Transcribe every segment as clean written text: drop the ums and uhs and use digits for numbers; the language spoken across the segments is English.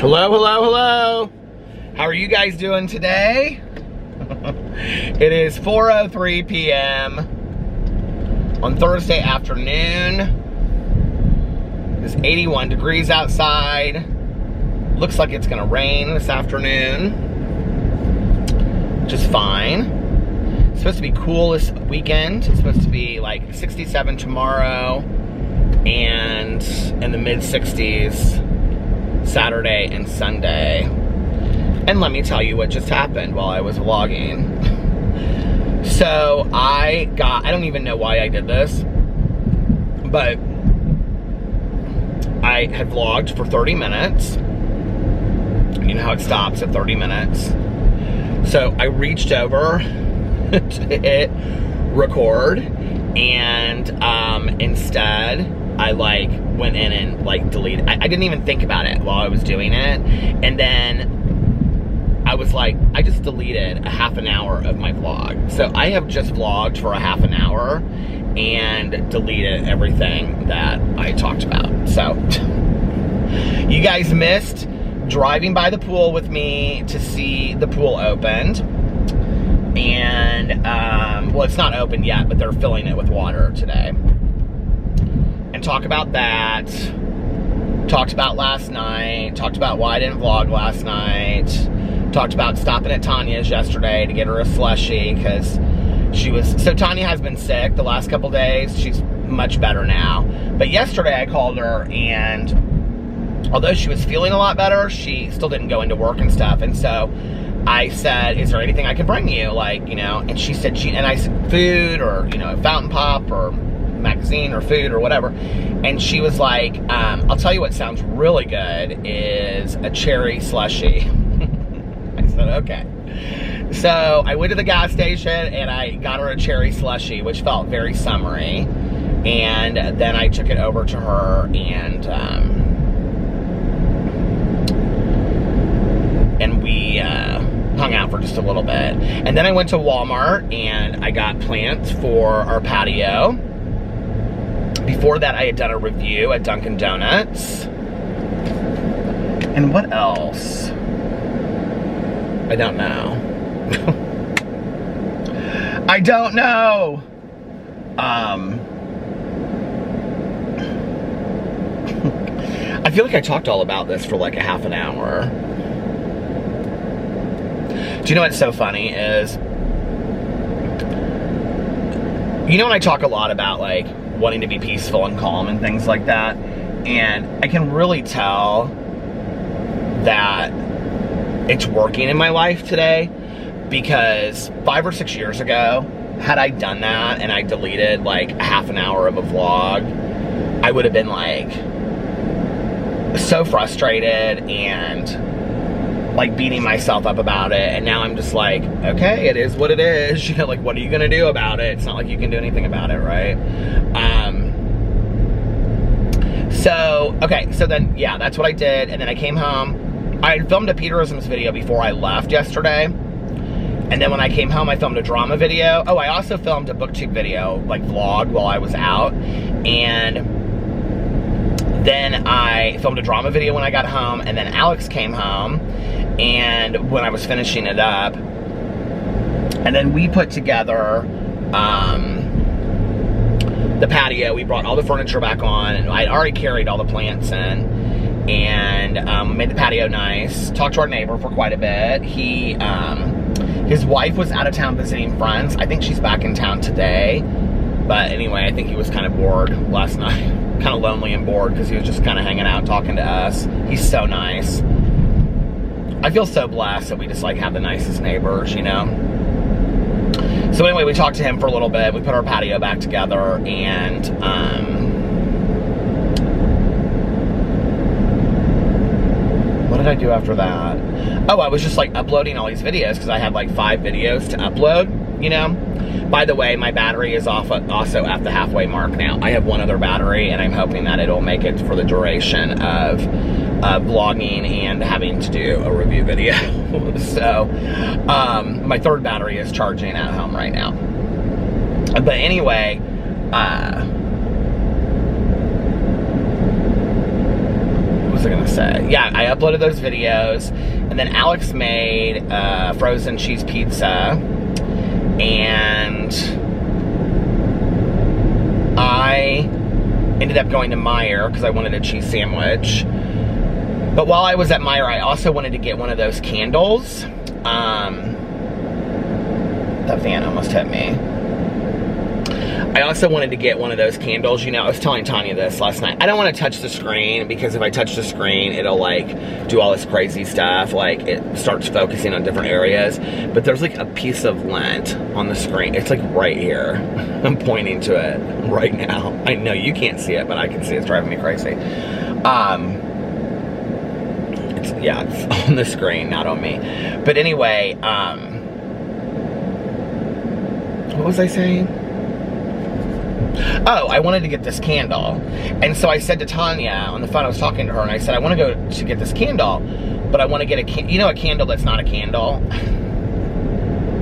Hello, hello, hello. How are you guys doing today? It is 4:03 p.m. on Thursday afternoon. It's 81 degrees outside. Looks like it's gonna rain this afternoon, which is fine. It's supposed to be cool this weekend. It's supposed to be like 67 tomorrow and in the mid-60s Saturday and Sunday. And let me tell you what just happened while I was vlogging. So I don't even know why I did this, but I had vlogged for 30 minutes. You know how it stops at 30 minutes. So I reached over to hit record, and instead I went in and deleted. I didn't even think about it while I was doing it, and then I was like, I just deleted a half an hour of my vlog. So I have just vlogged for a half an hour and deleted everything that I talked about. So you guys missed driving by the pool with me to see the pool opened. And well, it's not open yet, but they're filling it with water today. And talk about that. Talked about last night. Talked about why I didn't vlog last night. Talked about stopping at Tanya's yesterday to get her a slushie because so Tanya has been sick the last couple days. She's much better now. But yesterday I called her, and although she was feeling a lot better, she still didn't go into work and stuff. And so I said, is there anything I can bring you? And she said, and I said, food or, fountain pop or magazine or food or whatever. And she was like, I'll tell you what sounds really good is a cherry slushie. I said, okay. So I went to the gas station and I got her a cherry slushie, which felt very summery. And then I took it over to her and we hung out for just a little bit. And then I went to Walmart and I got plants for our patio. Before that, I had done a review at Dunkin' Donuts. And what else? I don't know. I don't know. I feel like I talked all about this for like a half an hour. Do you know what's so funny is, when I talk a lot about wanting to be peaceful and calm and things like that, and I can really tell that it's working in my life today, because 5 or 6 years ago, had I done that and I deleted a half an hour of a vlog, I would have been so frustrated and beating myself up about it. And now I'm just okay, it is what it is. What are you gonna do about it? It's not like you can do anything about it, right? So then, yeah, that's what I did. And then I came home. I had filmed a Peterisms video before I left yesterday. And then when I came home, I filmed a drama video. Oh, I also filmed a booktube video, vlog while I was out. And then I filmed a drama video when I got home. And then Alex came home, and when I was finishing it up, and then we put together the patio. We brought all the furniture back on, and I'd already carried all the plants in, and made the patio nice. Talked to our neighbor for quite a bit. His wife was out of town visiting friends. I think she's back in town today. But anyway, I think he was kind of bored last night. Kind of lonely and bored because he was just kind of hanging out talking to us. He's so nice. I feel so blessed that we just have the nicest neighbors, So anyway, we talked to him for a little bit. We put our patio back together, and what did I do after that? Oh, I was just uploading all these videos because I had 5 videos to upload, By the way, my battery is also at the halfway mark now. I have one other battery, and I'm hoping that it'll make it for the duration of vlogging and having to do a review video. So, my third battery is charging at home right now. But anyway, was I gonna say? Yeah, I uploaded those videos, and then Alex made frozen cheese pizza, and I ended up going to Meijer because I wanted a cheese sandwich. But while I was at Meijer, I also wanted to get one of those candles. That van almost hit me. I also wanted to get one of those candles. You know, I was telling Tanya this last night. I don't want to touch the screen, because if I touch the screen, it'll like do all this crazy stuff. Like it starts focusing on different areas. But there's like a piece of lint on the screen. It's like right here. I'm pointing to it right now. I know you can't see it, but I can see it. It's driving me crazy. It's on the screen, not on me. But anyway, what was I saying? Oh, I wanted to get this candle. And so I said to Tanya on the phone, I was talking to her, and I said, I want to go to get this candle, but I want to get a candle that's not a candle.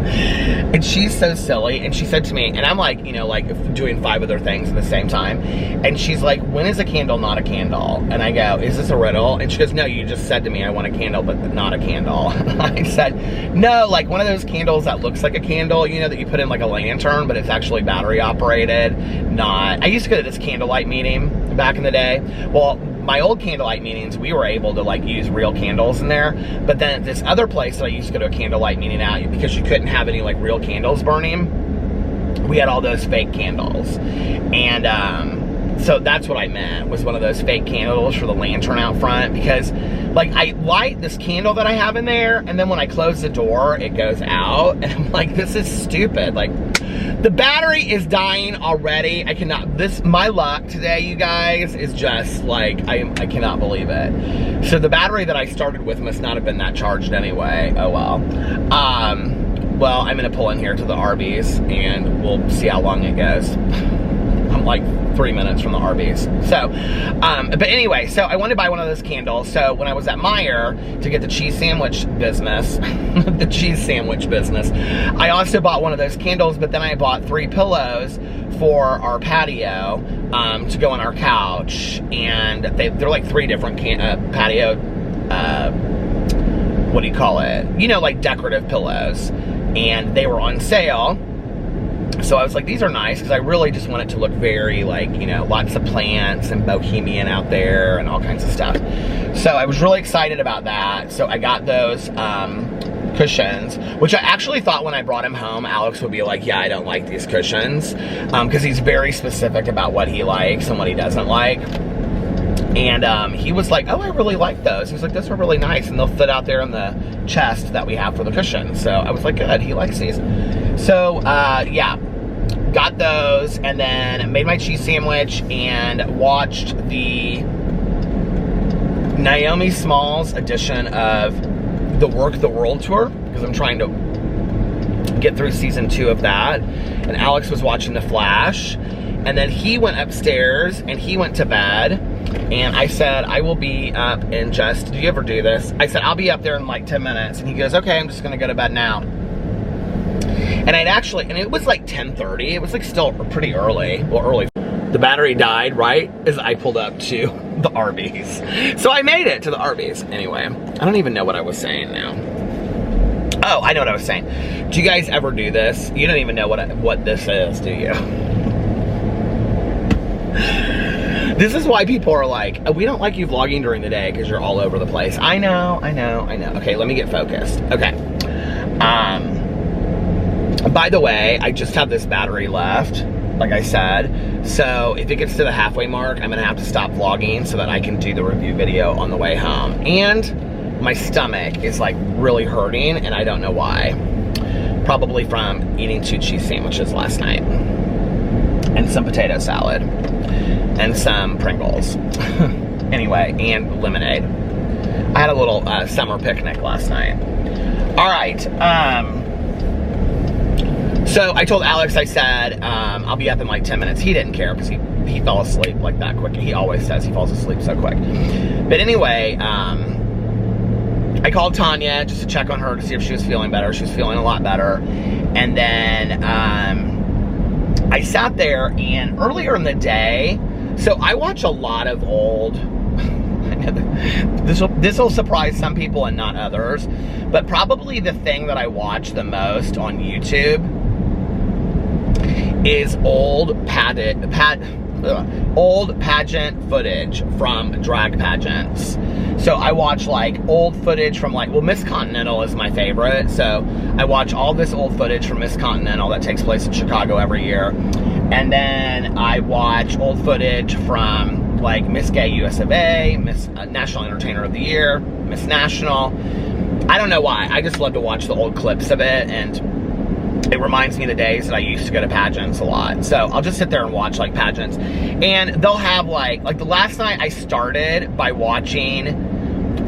And she's so silly, and she said to me, and I'm like, you know, like doing 5 other things at the same time, and she's like, when is a candle not a candle? And I go, is this a riddle? And she goes, no, you just said to me I want a candle but not a candle. I said, no, like one of those candles that looks like a candle, you know, that you put in like a lantern, but it's actually battery operated. Not, I used to go to this candlelight meeting back in the day. Well, my old candlelight meetings, we were able to like use real candles in there, but then at this other place that I used to go to a candlelight meeting at, because you couldn't have any like real candles burning, we had all those fake candles. And so that's what I meant, was one of those fake candles for the lantern out front, because like I light this candle that I have in there, and then when I close the door it goes out, and I'm like, this is stupid. Like, the battery is dying already. I cannot, my luck today, you guys, is just like, I cannot believe it. So the battery that I started with must not have been that charged anyway. Oh well. Well, I'm gonna pull in here to the Arby's, and we'll see how long it goes. I'm like 3 minutes from the Arby's. So, but anyway, so I wanted to buy one of those candles. So when I was at Meijer to get the cheese sandwich business, I also bought one of those candles, but then I bought 3 pillows for our patio to go on our couch. And they're like 3 different patio, what do you call it? You know, like decorative pillows. And they were on sale. So I was like, these are nice, because I really just want it to look very like, you know, lots of plants and bohemian out there and all kinds of stuff. So I was really excited about that. So I got those cushions, which I actually thought when I brought him home, Alex would be like, yeah, I don't like these cushions, because he's very specific about what he likes and what he doesn't like. And he was like, oh, I really like those. He was like, those are really nice, and they'll fit out there in the chest that we have for the cushion. So I was like, good, he likes these. So yeah, got those, and then made my cheese sandwich and watched the Naomi Smalls edition of the Work the World Tour, because I'm trying to get through season 2 of that. And Alex was watching The Flash, and then he went upstairs and he went to bed. And I said, I will be up in just, do you ever do this? I said, I'll be up there in like 10 minutes. And he goes, okay, I'm just gonna go to bed now. And and it was like 10:30. It was like still pretty early, well, early. The battery died right as I pulled up to the Arby's. So I made it to the Arby's. Anyway, I don't even know what I was saying now. Oh, I know what I was saying. Do you guys ever do this? You don't even know what this is, do you? This is why people are like, oh, we don't like you vlogging during the day because you're all over the place. I know. Okay, let me get focused. Okay. By the way, I just have this battery left, like I said. So if it gets to the halfway mark, I'm gonna have to stop vlogging so that I can do the review video on the way home. And my stomach is like really hurting, and I don't know why. Probably from eating 2 cheese sandwiches last night. And some potato salad. And some Pringles. Anyway, and lemonade. I had a little summer picnic last night. Alright, so I told Alex, I said, I'll be up in like 10 minutes. He didn't care, because he fell asleep like that quick. He always says he falls asleep so quick. But anyway, I called Tanya just to check on her to see if she was feeling better. She was feeling a lot better. And then I sat there, and earlier in the day, so I watch a lot of old, this will surprise some people and not others, but probably the thing that I watch the most on YouTube is old pageant footage from drag pageants. So I watch like old footage from like, well, Miss Continental is my favorite. So I watch all this old footage from Miss Continental that takes place in Chicago every year. And then I watch old footage from like Miss Gay US of A, Miss National Entertainer of the Year, Miss National. I don't know why. I just love to watch the old clips of it, and it reminds me of the days that I used to go to pageants a lot. So I'll just sit there and watch like pageants. And they'll have like the last night I started by watching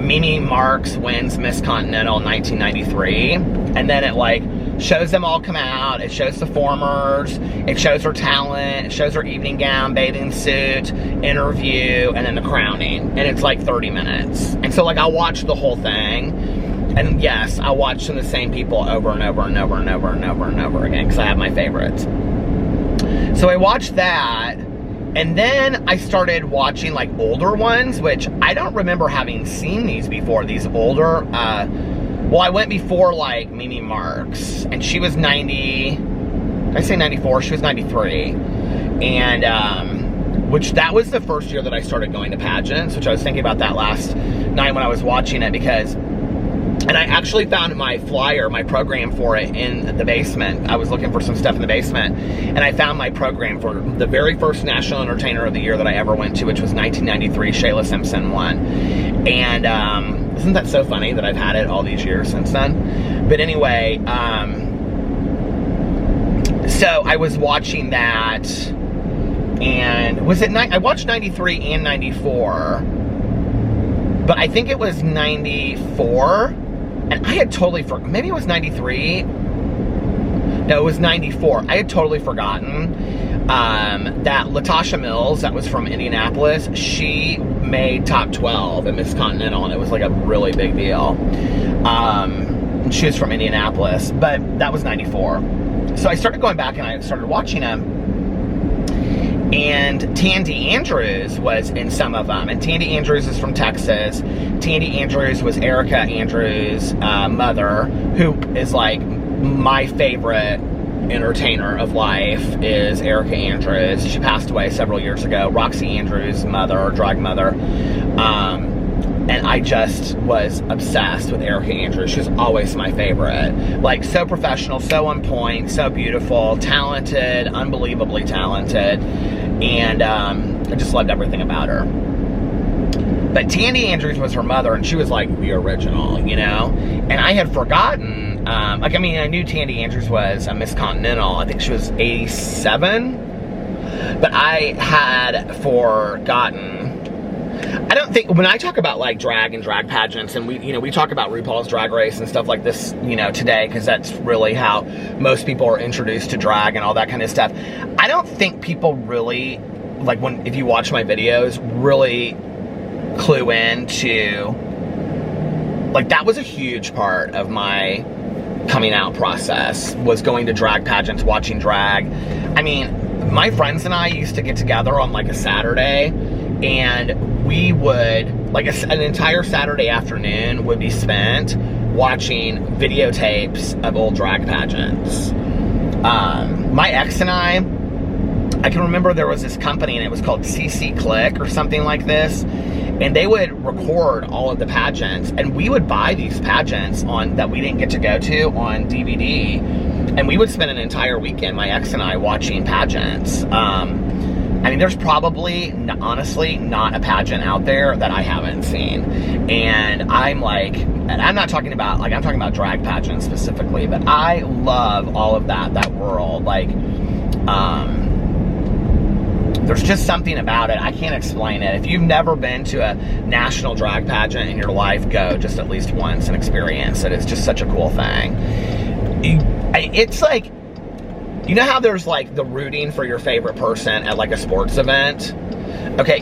Mimi Marks wins Miss Continental in 1993. And then it like shows them all come out. It shows the formers. It shows her talent. It shows her evening gown, bathing suit, interview, and then the crowning. And it's like 30 minutes. And so like I'll watch the whole thing. And yes, I watch some of the same people over and over and over and over and over and over again because I have my favorites. So I watched that, and then I started watching like older ones, which I don't remember having seen these before. These older, well, I went before like Mimi Marks, and she was 90, did I say 94? She was 93. And, which that was the first year that I started going to pageants, which I was thinking about that last night when I was watching it, because and I actually found my flyer, my program for it in the basement. I was looking for some stuff in the basement, and I found my program for the very first National Entertainer of the Year that I ever went to, which was 1993. Shayla Simpson won. And isn't that so funny that I've had it all these years since then? But anyway, so I was watching that, and was it I watched 93 and 94, but I think it was 94. And I had totally forgotten, maybe it was 93. No, it was 94. I had totally forgotten that Latasha Mills, that was from Indianapolis, she made top 12 at Miss Continental, and it was like a really big deal. She was from Indianapolis, but that was 94. So I started going back and I started watching them. And Tandy Andrews was in some of them. And Tandy Andrews is from Texas. Tandy Andrews was Erica Andrews' mother, who is like my favorite entertainer of life, is Erica Andrews. She passed away several years ago. Roxy Andrews' mother, drag mother. And I just was obsessed with Erica Andrews. She was always my favorite. Like, so professional, so on point, so beautiful, talented, unbelievably talented. And I just loved everything about her. But Tandy Andrews was her mother, and she was like the original, you know? And I had forgotten, like, I mean, I knew Tandy Andrews was a Miss Continental. I think she was 87. But I had forgotten. I don't think, when I talk about like drag and drag pageants, and we talk about RuPaul's Drag Race and stuff like this, today, because that's really how most people are introduced to drag and all that kind of stuff. I don't think people really, like, if you watch my videos, really clue in to, like, that was a huge part of my coming out process, was going to drag pageants, watching drag. I mean, my friends and I used to get together on like a Saturday, and we would, like, an entire Saturday afternoon would be spent watching videotapes of old drag pageants. My ex and I can remember there was this company, and it was called CC Click or something like this, and they would record all of the pageants, and we would buy these pageants that we didn't get to go to on DVD, and we would spend an entire weekend, my ex and I, watching pageants. I mean, there's probably, honestly, not a pageant out there that I haven't seen. And I'm like, and I'm not talking about, like, I'm talking about drag pageants specifically, but I love all of that world. Like, there's just something about it. I can't explain it. If you've never been to a national drag pageant in your life, go just at least once and experience it. It's just such a cool thing. It's like, you know how there's like the rooting for your favorite person at like a sports event? Okay,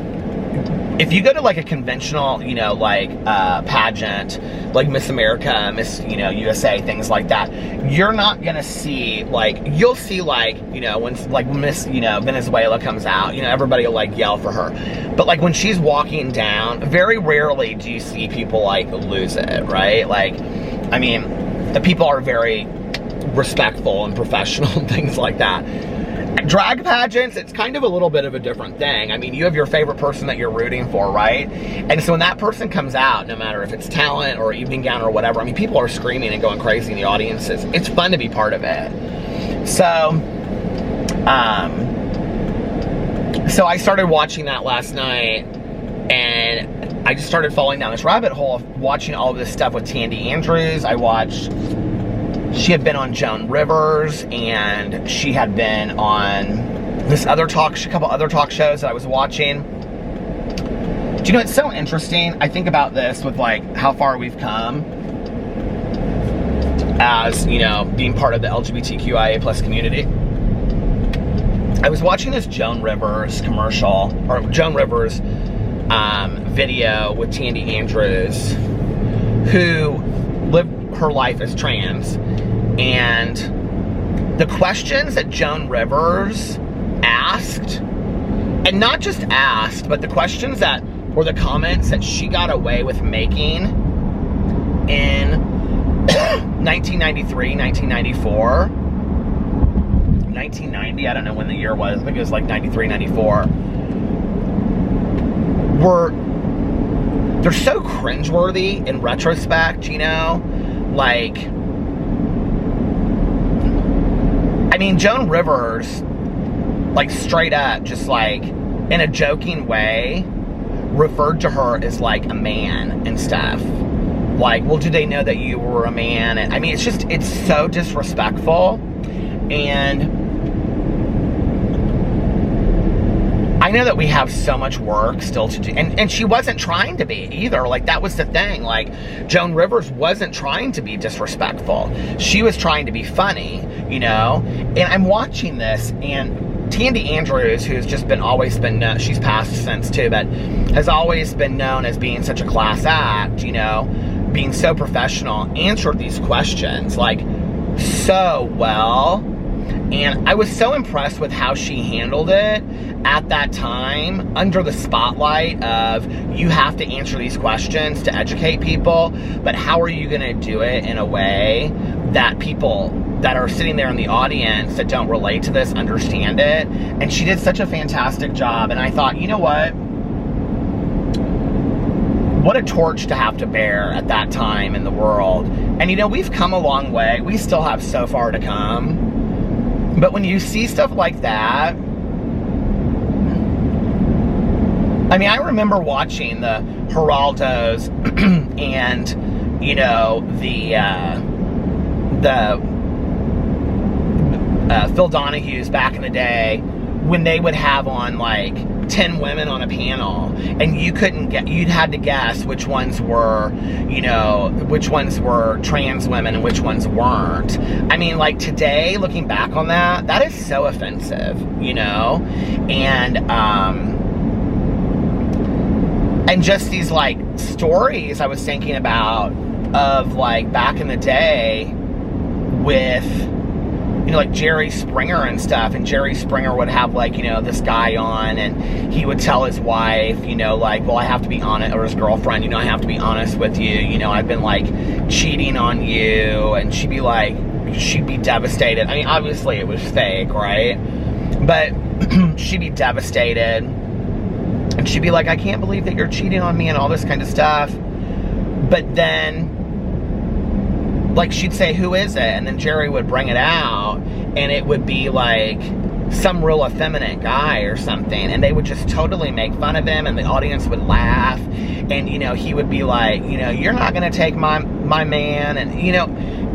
if you go to like a conventional, you know, like pageant, like Miss America, Miss, you know, USA, things like that, you're not gonna see like, you'll see like, you know, when like Miss, you know, Venezuela comes out, you know, everybody will like yell for her. But like when she's walking down, very rarely do you see people like lose it, right? Like, I mean, the people are very respectful and professional and things like that. Drag pageants, it's kind of a little bit of a different thing. I mean, you have your favorite person that you're rooting for, right? And so when that person comes out, no matter if it's talent or evening gown or whatever, I mean, people are screaming and going crazy in the audiences. It's fun to be part of it. So, so I started watching that last night, and I just started falling down this rabbit hole of watching all of this stuff with Tandy Andrews. I watched... She had been on Joan Rivers, and she had been on this other couple other talk shows that I was watching. Do you know, it's so interesting. I think about this with like how far we've come as, you know, being part of the LGBTQIA plus community. I was watching this Joan Rivers commercial, or Joan Rivers video with Tandy Andrews, who lived her life as trans, and the questions that Joan Rivers asked, and not just asked, but the questions that were the comments that she got away with making in 1993, 1994, 1990, I don't know when the year was, I think it was like 93, 94, they're so cringeworthy in retrospect, you know? Like, I mean, Joan Rivers, like, straight up, just like, in a joking way, referred to her as like a man and stuff. Like, well, do they know that you were a man? And I mean, it's just, it's so disrespectful. And I know that we have so much work still to do, and she wasn't trying to be either. Like, that was the thing. Like, Joan Rivers wasn't trying to be disrespectful. She was trying to be funny, you know? And I'm watching this, and Tandy Andrews, who's just always been known, she's passed since too, but has always been known as being such a class act, you know, being so professional, answered these questions, like, so well. And I was so impressed with how she handled it at that time, under the spotlight of, you have to answer these questions to educate people, but how are you going to do it in a way that people that are sitting there in the audience that don't relate to this understand it? And she did such a fantastic job, and I thought, you know what a torch to have to bear at that time in the world. And you know, we've come a long way. We still have so far to come. But when you see stuff like that, I mean, I remember watching the Geraldos and, you know, the Phil Donahue's back in the day, when they would have on like 10 women on a panel, and you'd had to guess which ones were, you know, which ones were trans women and which ones weren't. I mean, like, today, looking back on that, that is so offensive, you know? And just these, like, stories I was thinking about of, like, back in the day with, you know, like Jerry Springer and stuff, and Jerry Springer would have, like, you know, this guy on, and he would tell his wife, you know, like, well, I have to be honest, or his girlfriend, you know, I have to be honest with you, you know, I've been, like, cheating on you, and she'd be like, she'd be devastated. I mean, obviously it was fake, right? But she'd be devastated, and she'd be like, I can't believe that you're cheating on me, and all this kind of stuff. But then, like, she'd say, who is it? And then Jerry would bring it out, and it would be like some real effeminate guy or something, and they would just totally make fun of him, and the audience would laugh, and, you know, he would be like, you know, you're not gonna take my man, and, you know,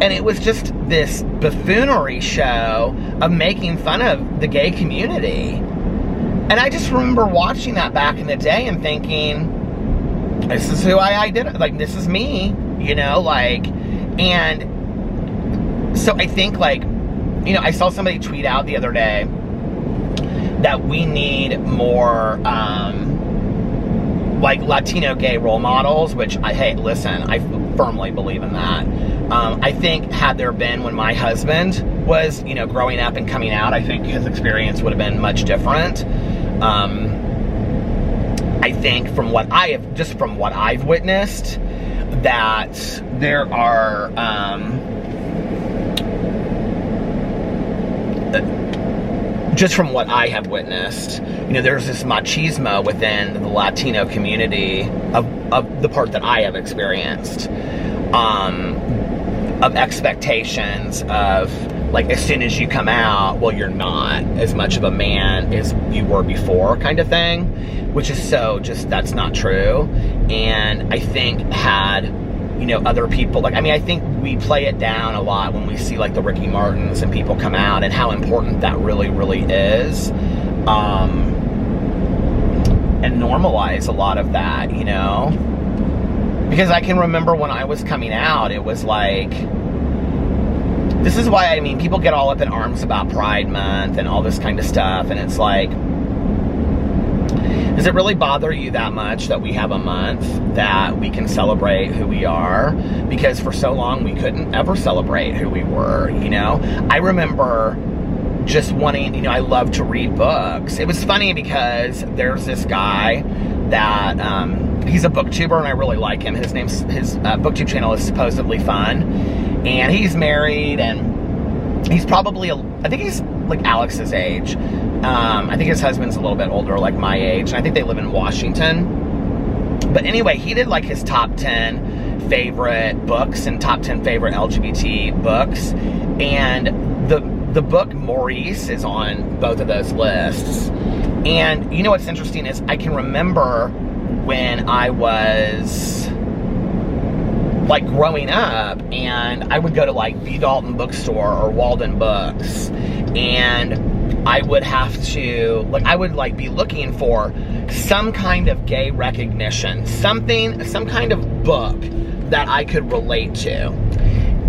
and it was just this buffoonery show of making fun of the gay community. And I just remember watching that back in the day and thinking, this is who I did, like, this is me, you know, like. And so I think, like, you know, I saw somebody tweet out the other day that we need more like Latino gay role models, which hey, listen, I firmly believe in that. I think had there been when my husband was, you know, growing up and coming out, I think his experience would have been much different. I think from what I've witnessed, that there are, just from what I have witnessed, you know, there's this machismo within the Latino community of the part that I have experienced, of expectations of, like, as soon as you come out, well, you're not as much of a man as you were before, kind of thing, which is that's not true. And I think had, you know, other people, like, I mean, I think we play it down a lot when we see, like, the Ricky Martins and people come out and how important that really, really is, and normalize a lot of that, you know, because I can remember when I was coming out, it was like, this is why, I mean, people get all up in arms about Pride Month and all this kind of stuff, and it's like, does it really bother you that much that we have a month that we can celebrate who we are? Because for so long we couldn't ever celebrate who we were, you know? I remember just wanting, you know, I love to read books. It was funny because there's this guy that, he's a booktuber and I really like him. His booktube channel is Supposedly Fun. And he's married and he's probably, I think he's like Alex's age. I think his husband's a little bit older, like my age, and I think they live in Washington. But anyway, he did like his top 10 favorite books and top 10 favorite LGBT books, and the book Maurice is on both of those lists. And you know what's interesting is I can remember when I was like growing up, and I would go to like B. Dalton Bookstore or Walden Books, and I would have to, like, I would like be looking for some kind of gay recognition, some kind of book that I could relate to.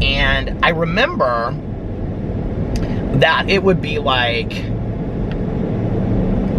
And I remember that it would be like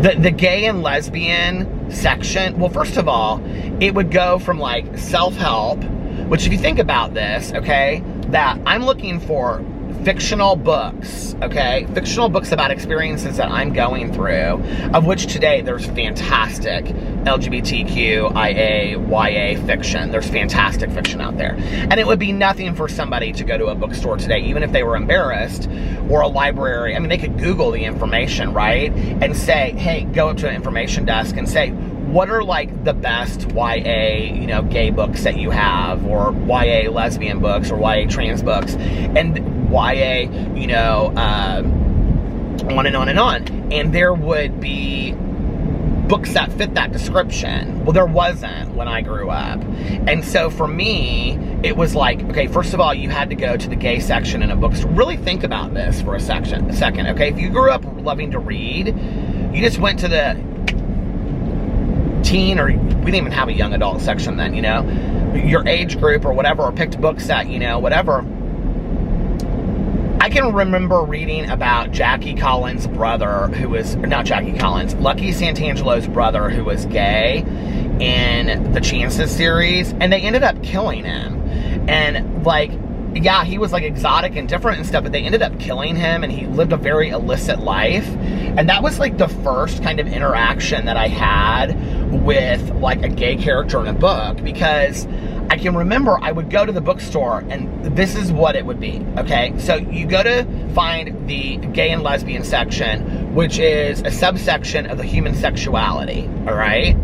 the gay and lesbian section. Well, first of all, it would go from like self-help, which if you think about this, okay, that I'm looking for fictional books, okay? Fictional books about experiences that I'm going through, of which today there's fantastic LGBTQ, IA, YA fiction. There's fantastic fiction out there. And it would be nothing for somebody to go to a bookstore today, even if they were embarrassed, or a library. I mean, they could Google the information, right? And say, hey, go up to an information desk and say, what are like the best YA, you know, gay books that you have, or YA lesbian books, or YA trans books, and YA, you know, on and on and on. And there would be books that fit that description. Well, there wasn't when I grew up. And so for me, it was like, okay, first of all, you had to go to the gay section in a bookstore. Really think about this for a second, okay? If you grew up loving to read, you just went to the teen, or we didn't even have a young adult section then, you know, your age group or whatever, or picked books that, you know, whatever. I can remember reading about Jackie Collins' brother, who was, not Jackie Collins, Lucky Santangelo's brother, who was gay in the Chances series, and they ended up killing him. And like, yeah, he was like exotic and different and stuff, but they ended up killing him, and he lived a very illicit life. And that was like the first kind of interaction that I had with like a gay character in a book, because I can remember I would go to the bookstore, and this is what it would be, okay? So you go to find the gay and lesbian section, which is a subsection of the human sexuality, all right?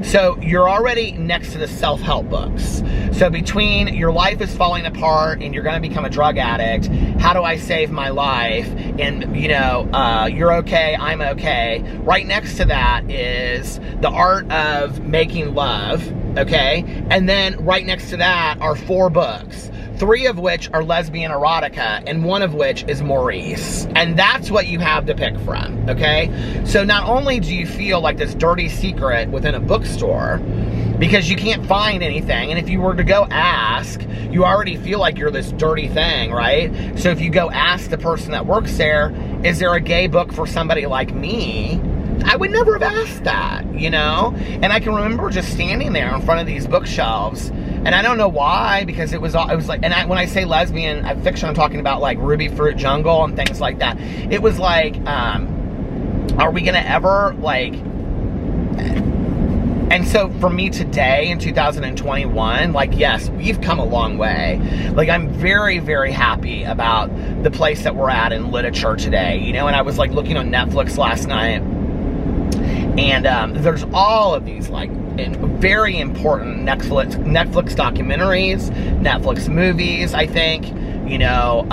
So you're already next to the self-help books. So between your life is falling apart and you're going to become a drug addict, how do I save my life? And, you know, you're okay, I'm okay. Right next to that is the art of making love, okay? And then right next to that are 4 books, 3 of which are lesbian erotica, and 1 of which is Maurice. And that's what you have to pick from, okay? So not only do you feel like this dirty secret within a bookstore, because you can't find anything, and if you were to go ask, you already feel like you're this dirty thing, right? So if you go ask the person that works there, is there a gay book for somebody like me? I would never have asked that, you know? And I can remember just standing there in front of these bookshelves, and I don't know why, because it was like, and when I say lesbian fiction, I'm talking about like Ruby Fruit Jungle and things like that. It was like, are we gonna ever, like, and so for me today in 2021, like, yes, we've come a long way. Like, I'm very, very happy about the place that we're at in literature today, you know? And I was like looking on Netflix last night, and there's all of these like very important Netflix documentaries, Netflix movies, I think, you know,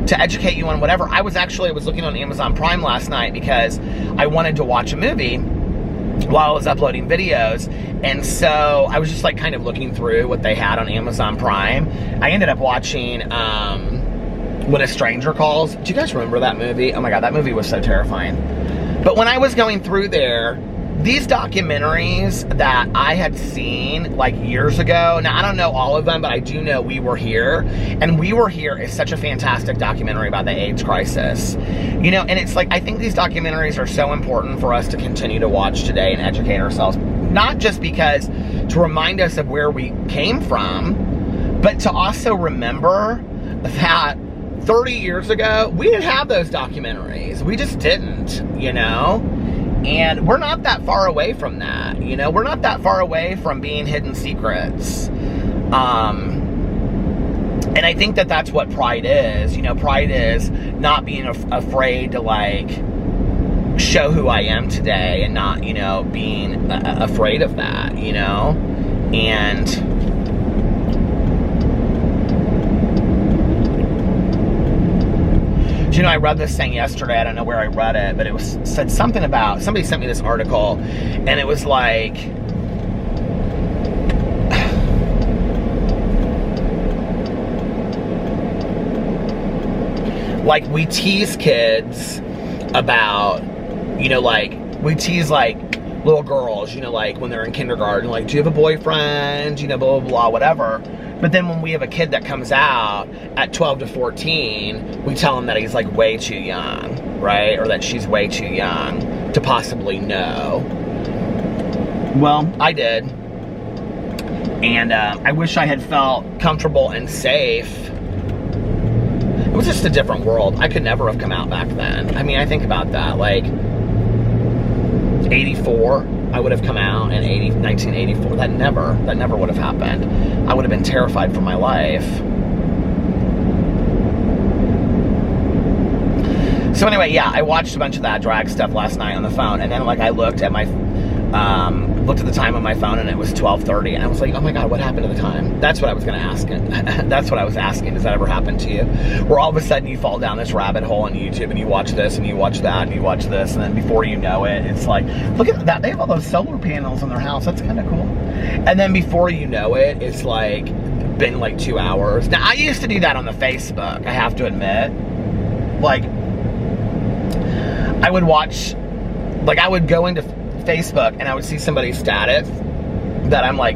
to educate you on whatever. I was looking on Amazon Prime last night because I wanted to watch a movie while I was uploading videos, and so I was just like kind of looking through what they had on Amazon Prime. I ended up watching When a Stranger Calls. Do you guys remember that movie? Oh my god, that movie was so terrifying. But when I was going through there, these documentaries that I had seen like years ago, now I don't know all of them, but I do know We Were Here. And We Were Here is such a fantastic documentary about the AIDS crisis. You know, and it's like, I think these documentaries are so important for us to continue to watch today and educate ourselves. Not just because to remind us of where we came from, but to also remember that 30 years ago, we didn't have those documentaries. We just didn't, you know? And we're not that far away from that, you know? We're not that far away from being hidden secrets. And I think that that's what pride is. You know, pride is not being afraid to, like, show who I am today and not, you know, being afraid of that, you know? And you know, I read this thing yesterday. I don't know where I read it, but it said something about, somebody sent me this article, and it was like, we tease kids about, you know, like, we tease, like, little girls, you know, like, when they're in kindergarten, like, do you have a boyfriend, you know, blah, blah, blah, whatever. But then when we have a kid that comes out at 12 to 14, we tell him that he's like way too young, right? Or that she's way too young to possibly know. Well, I did. And I wish I had felt comfortable and safe. It was just a different world. I could never have come out back then. I mean, I think about that. Like, 84, I would have come out in 1984. That never would have happened. I would have been terrified for my life. So anyway, yeah, I watched a bunch of that drag stuff last night on the phone, and then like I looked at the time on my phone, and it was 12:30, and I was like, oh my god, what happened to the time? That's what I was gonna ask. That's what I was asking. Does that ever happen to you? Where all of a sudden you fall down this rabbit hole on YouTube, and you watch this, and you watch that, and you watch this, and then before you know it, it's like, look at that, they have all those solar panels in their house. That's kind of cool. And then before you know it, it's like been like 2 hours. Now I used to do that on the Facebook, I have to admit. Like, I would watch, like, I would go into Facebook and I would see somebody's status that I'm like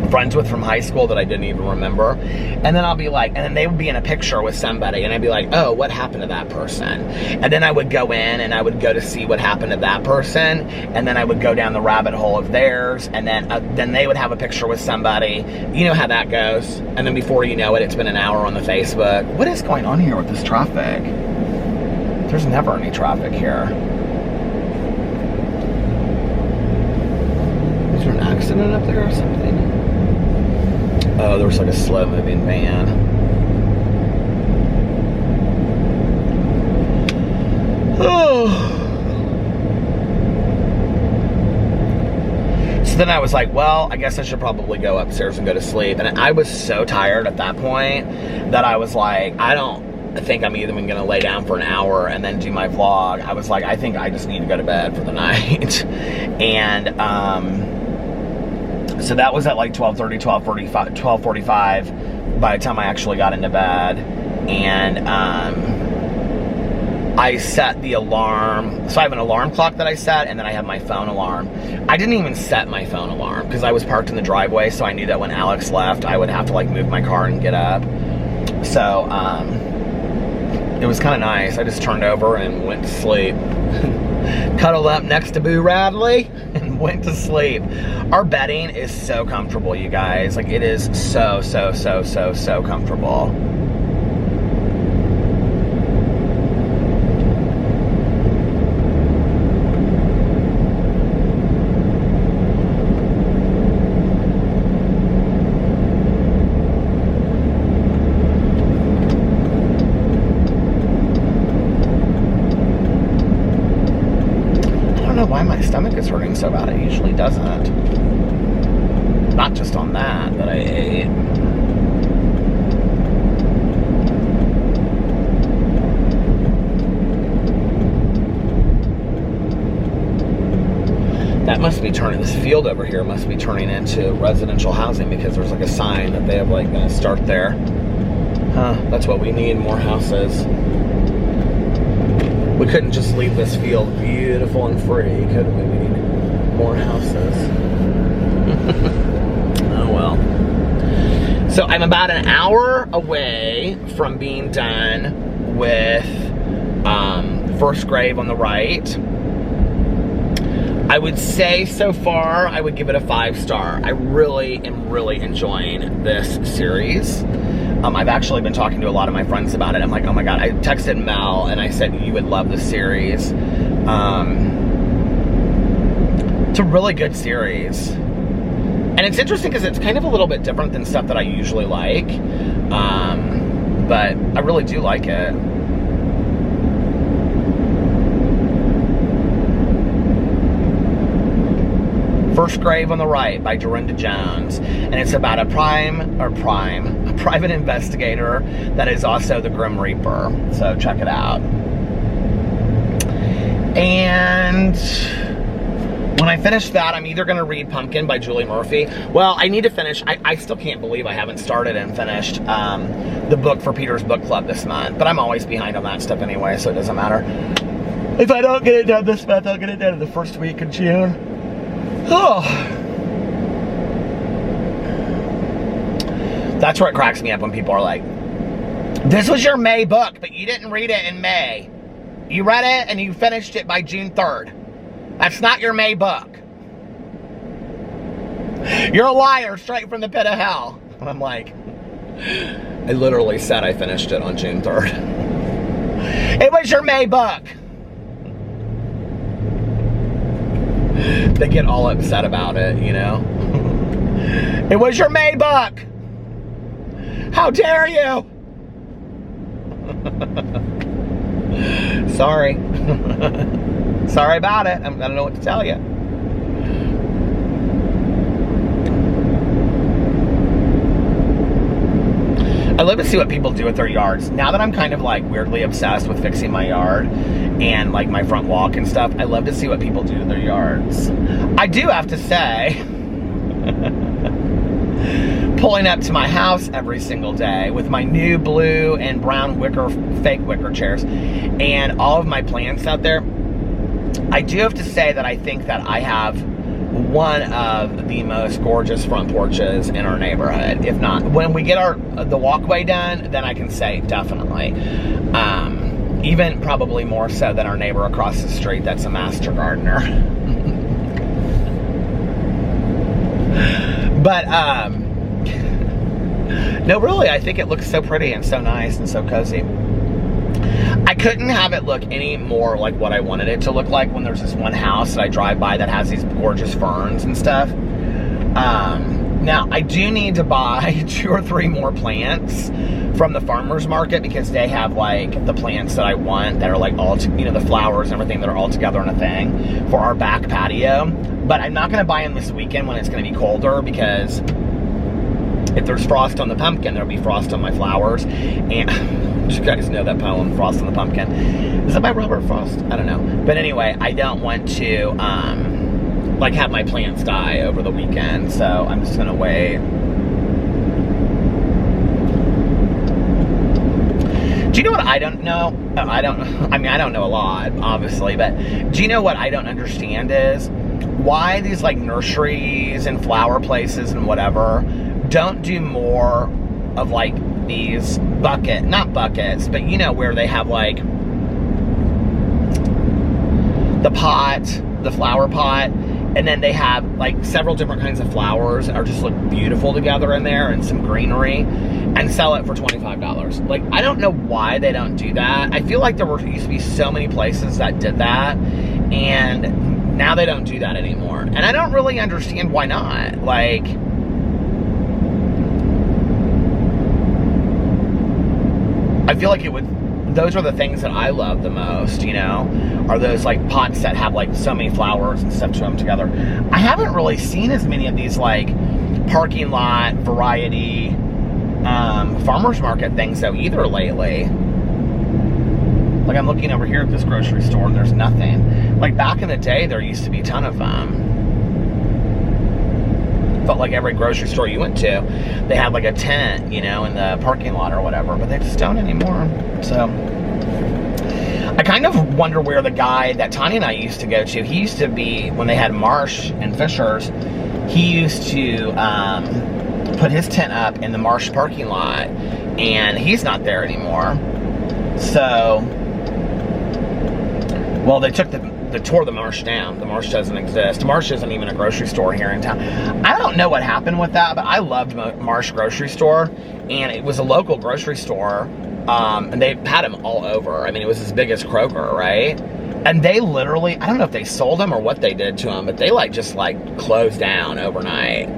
friends with from high school that I didn't even remember, and then I'll be like, and then they would be in a picture with somebody, and I'd be like, oh, what happened to that person? And then I would go in and I would go to see what happened to that person, and then I would go down the rabbit hole of theirs, and then they would have a picture with somebody. You know how that goes. And then before you know it, it's been an hour on the Facebook. What is going on here with this traffic? There's never any traffic here. Is there an accident up there or something? Oh, there was like a slow-moving van. Oh. So then I was like, well, I guess I should probably go upstairs and go to sleep. And I was so tired at that point that I was like, I think I'm even going to lay down for an hour and then do my vlog. I was like, I think I just need to go to bed for the night. And so that was at like 12:30, 12:45 by the time I actually got into bed. And I set the alarm. So I have an alarm clock that I set, and then I have my phone alarm. I didn't even set my phone alarm because I was parked in the driveway, so I knew that when Alex left, I would have to like move my car and get up. So it was kind of nice. I just turned over and went to sleep. Cuddled up next to Boo Radley and went to sleep. Our bedding is so comfortable, you guys. Like, it is so comfortable. Why my stomach is hurting so bad. It usually doesn't. Not just on that I ate. That must be turning, this field over here must be turning into residential housing, because there's like a sign that they have like gonna start there. Huh, that's what we need, more houses. We couldn't just leave this field beautiful and free, could we? We need more houses. Oh well. So I'm about an hour away from being done with First Grave on the right. I would say so far, I would give it a 5-star. I really am enjoying this series. I've actually been talking to a lot of my friends about it. I'm like, oh my God, I texted Mel and I said, you would love this series. It's a really good series. And it's interesting because it's kind of a little bit different than stuff that I usually like. But I really do like it. First Grave on the Right by Dorinda Jones. And it's about a private investigator that is also the Grim Reaper. So check it out. And when I finish that, I'm either going to read Pumpkin by Julie Murphy. Well, I need to finish. I still can't believe I haven't started and finished the book for Peter's Book Club this month. But I'm always behind on that stuff anyway, so it doesn't matter. If I don't get it done this month, I'll get it done in the first week of June. Oh. That's where it cracks me up when people are like, this was your May book, but you didn't read it in May. You read it and you finished it by June 3rd. That's not your May book. You're a liar straight from the pit of hell. And I'm like, I literally said I finished it on June 3rd. It was your May book. They get all upset about it, you know? It was your May book. How dare you? Sorry. Sorry about it. I don't know what to tell you. I love to see what people do with their yards. Now that I'm kind of like weirdly obsessed with fixing my yard and like my front walk and stuff, I love to see what people do to their yards. I do have to say, pulling up to my house every single day with my new blue and brown fake wicker chairs and all of my plants out there, I do have to say that I think that I have one of the most gorgeous front porches in our neighborhood. If not, when we get the walkway done, then I can say definitely. Even probably more so than our neighbor across the street that's a master gardener. But no, really, I think it looks so pretty and so nice and so cozy. I couldn't have it look any more like what I wanted it to look like when there's this one house that I drive by that has these gorgeous ferns and stuff. Now, I do need to buy 2 or 3 more plants from the farmer's market because they have like the plants that I want that are like all, the flowers and everything that are all together in a thing for our back patio. But I'm not going to buy them this weekend when it's going to be colder because if there's frost on the pumpkin, there'll be frost on my flowers. And you guys know that poem, Frost on the Pumpkin. Is that by Robert Frost? I don't know. But anyway, I don't want to like have my plants die over the weekend, so I'm just gonna wait. Do you know what I don't know? I don't know a lot, obviously, but do you know what I don't understand is why these like nurseries and flower places and whatever don't do more of like these not buckets, but where they have like the pot, the flower pot, and then they have like several different kinds of flowers that are just look beautiful together in there, and some greenery, and sell it for $25. Like, I don't know why they don't do that. I feel like used to be so many places that did that, and now they don't do that anymore. And I don't really understand why not. Like, I feel like those are the things that I love the most, you know, are those like pots that have like so many flowers and stuff to them together. I haven't really seen as many of these like parking lot variety farmers market things though either lately. Like, I'm looking over here at this grocery store and there's nothing. Like, back in the day there used to be a ton of them. Felt like every grocery store you went to, they had like a tent, you know, in the parking lot or whatever, but they just don't anymore. So I kind of wonder where the guy that Tanya and I used to go to, he used to be, when they had Marsh and Fisher's, he used to put his tent up in the Marsh parking lot, and he's not there anymore. So, well, they took tore the Marsh down. The Marsh doesn't exist. Marsh isn't even a grocery store here in town. I don't know what happened with that, but I loved Marsh grocery store, and it was a local grocery store, and they had them all over. I mean, it was as big as Kroger, right? And they literally, I don't know if they sold them or what they did to them, but they like just like closed down overnight.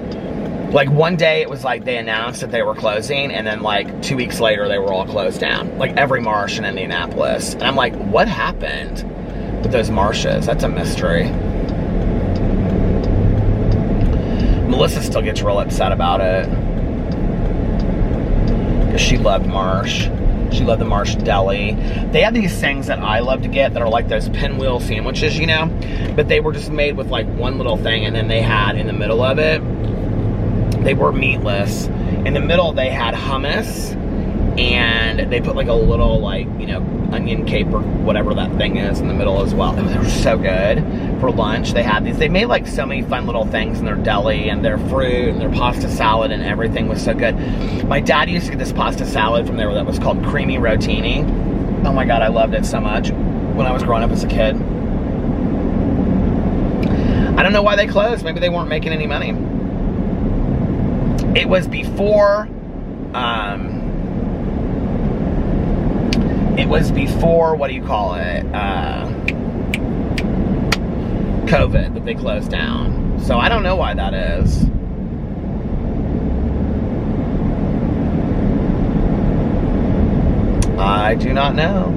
Like, one day it was like they announced that they were closing, and then like 2 weeks later they were all closed down. Like every Marsh in Indianapolis. And I'm like, what happened with those Marshes? That's a mystery. Melissa still gets real upset about it, because she loved Marsh. She loved the Marsh Deli. They had these things that I love to get that are like those pinwheel sandwiches, you know, but they were just made with like one little thing, and then they had in the middle of it, they were meatless. In the middle they had hummus, and they put like a little, like, you know, onion cape or whatever that thing is in the middle as well. They were so good. For lunch they had these. They made like so many fun little things in their deli, and their fruit and their pasta salad, and everything was so good. My dad used to get this pasta salad from there that was called creamy rotini. Oh my god, I loved it so much when I was growing up as a kid. I don't know why they closed. Maybe they weren't making any money. It was before what do you call it, COVID, that they closed down. So I don't know why that is. I do not know.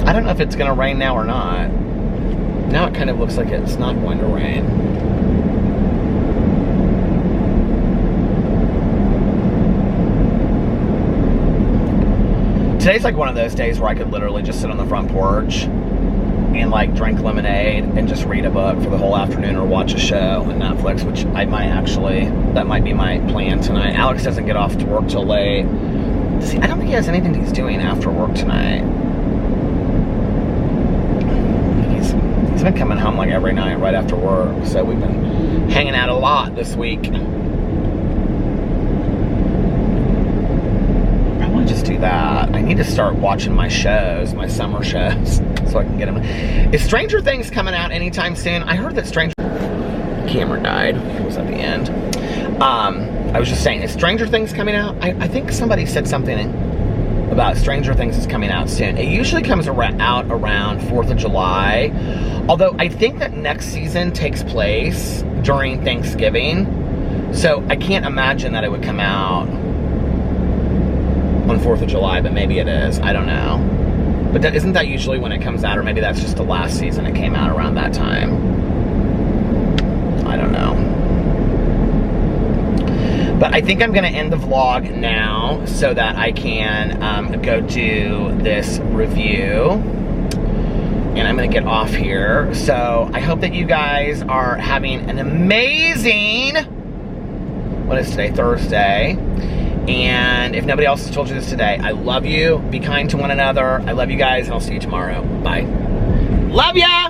I don't know if it's going to rain now or not. Now it kind of looks like it's not going to rain. Today's like one of those days where I could literally just sit on the front porch and like drink lemonade and just read a book for the whole afternoon, or watch a show on Netflix, which I might actually, that might be my plan tonight. Alex doesn't get off to work till late. See, I don't think he has anything he's doing after work tonight. He's been coming home like every night right after work, so we've been hanging out a lot this week. Probably just do that. I need to start watching my shows, my summer shows, so I can get them. Is Stranger Things coming out anytime soon? I heard that camera died. It was at the end. I was just saying, is Stranger Things coming out? I think somebody said something about Stranger Things is coming out soon. It usually comes out around 4th of July. Although I think that next season takes place during Thanksgiving. So I can't imagine that it would come out on 4th of July, but maybe it is. I don't know. But isn't that usually when it comes out? Or maybe that's just the last season it came out around that time. I don't know. But I think I'm going to end the vlog now so that I can go do this review. And I'm going to get off here. So I hope that you guys are having an amazing, what is today? Thursday. And if nobody else has told you this today, I love you. Be kind to one another. I love you guys, and I'll see you tomorrow. Bye. Love ya!